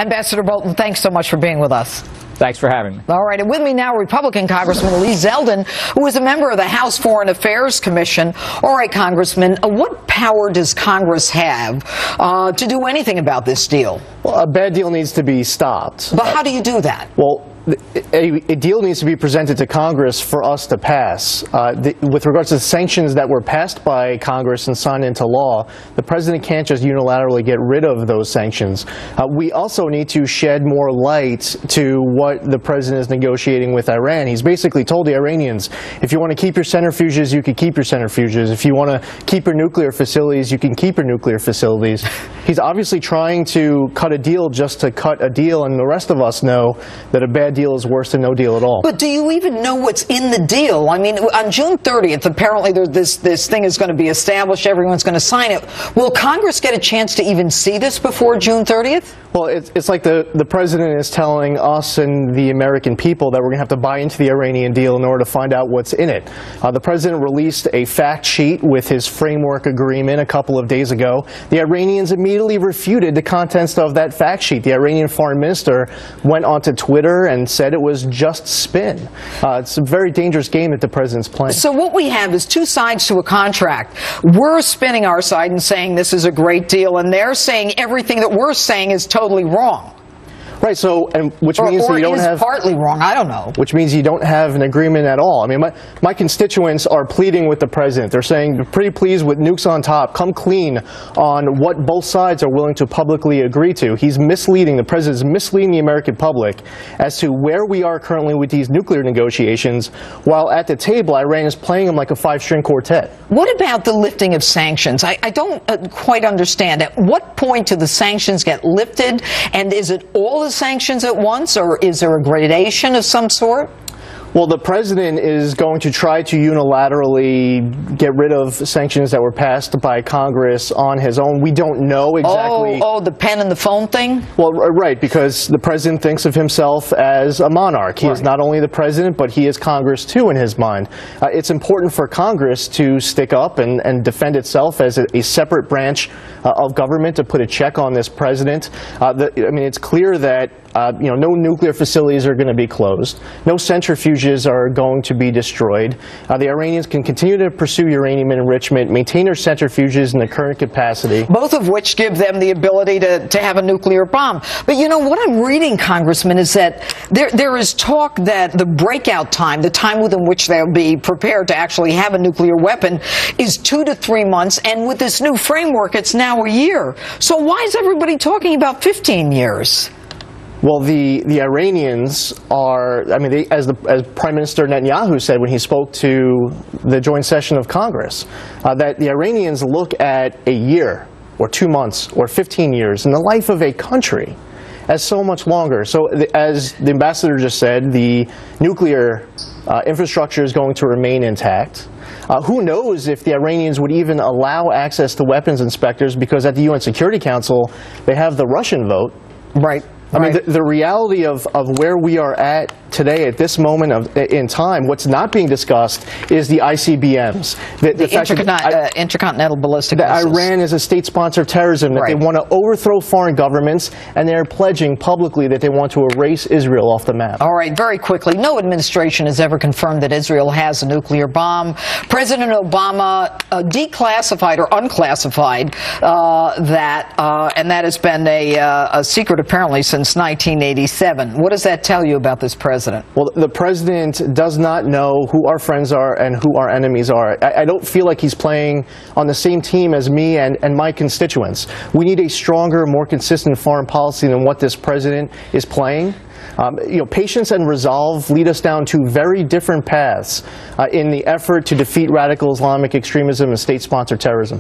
Ambassador Bolton, thanks so much for being with us. Thanks for having me. All right, and with me now, Republican Congressman Lee Zeldin, who is a member of the House Foreign Affairs Commission. All right, Congressman, what power does Congress have to do anything about this deal? Well, a bad deal needs to be stopped. But how do you do that? Well, a deal needs to be presented to Congress for us to pass. With regards to the sanctions that were passed by Congress and signed into law, the president can't just unilaterally get rid of those sanctions. We also need to shed more light to what the president is negotiating with Iran. He's basically told the Iranians, if you want to keep your centrifuges, you can keep your centrifuges. If you want to keep your nuclear facilities, you can keep your nuclear facilities. He's obviously trying to cut a deal just to cut a deal, and the rest of us know that a bad deal is worse than no deal at all. But do you even know what's in the deal? I mean, on June 30th, apparently this thing is going to be established. Everyone's going to sign it. Will Congress get a chance to even see this before June 30th? Well, it's like the president is telling us and the American people that we're going to have to buy into the Iranian deal in order to find out what's in it. The president released a fact sheet with his framework agreement a couple of days ago. The Iranians immediately refuted the contents of that fact sheet. The Iranian foreign minister went onto Twitter and said it was just spin. It's a very dangerous game that the president's playing. So what we have is two sides to a contract. We're spinning our side and saying this is a great deal, and they're saying everything that we're saying is totally wrong. Right, so, and which means that you don't have... partly wrong, I don't know. Which means you don't have an agreement at all. I mean, my constituents are pleading with the president. They're saying, they're pretty pleased with nukes on top. Come clean on what both sides are willing to publicly agree to. He's misleading, the president is misleading the American public as to where we are currently with these nuclear negotiations, while at the table, Iran is playing them like a five-string quartet. What about the lifting of sanctions? I don't quite understand. At what point do the sanctions get lifted, and is it all the sanctions at once, or is there a gradation of some sort? Well, the president is going to try to unilaterally get rid of sanctions that were passed by Congress on his own. We don't know exactly. Oh, the pen and the phone thing? Well, right, because the president thinks of himself as a monarch. He is not only the president, but he is Congress too in his mind. It's important for Congress to stick up and defend itself as a separate branch of government to put a check on this president. I mean, it's clear that no nuclear facilities are going to be closed. No centrifuges are going to be destroyed. The Iranians can continue to pursue uranium enrichment, maintain their centrifuges in the current capacity. Both of which give them the ability to have a nuclear bomb. But you know, what I'm reading, Congressman, is that there is talk that the breakout time, the time within which they'll be prepared to actually have a nuclear weapon, is 2 to 3 months. And with this new framework, it's now a year. So why is everybody talking about 15 years? Well, the Iranians are, I mean, as Prime Minister Netanyahu said when he spoke to the joint session of Congress, that the Iranians look at a year or 2 months or 15 years in the life of a country as so much longer. So as the ambassador just said, the nuclear infrastructure is going to remain intact. Who knows if the Iranians would even allow access to weapons inspectors, because at the UN Security Council, they have the Russian vote. Right. I mean, the reality of where we are at today, at this moment in time, what's not being discussed is the ICBMs. The intercontinental ballistic missiles. That Iran is a state sponsor of terrorism, that they want to overthrow foreign governments, and they're pledging publicly that they want to erase Israel off the map. All right, very quickly, no administration has ever confirmed that Israel has a nuclear bomb. President Obama declassified or unclassified that, and that has been a secret apparently since 1987. What does that tell you about this president? Well, the president does not know who our friends are and who our enemies are. I don't feel like he's playing on the same team as me and my constituents. We need a stronger, more consistent foreign policy than what this president is playing. Patience and resolve lead us down two very different paths in the effort to defeat radical Islamic extremism and state-sponsored terrorism.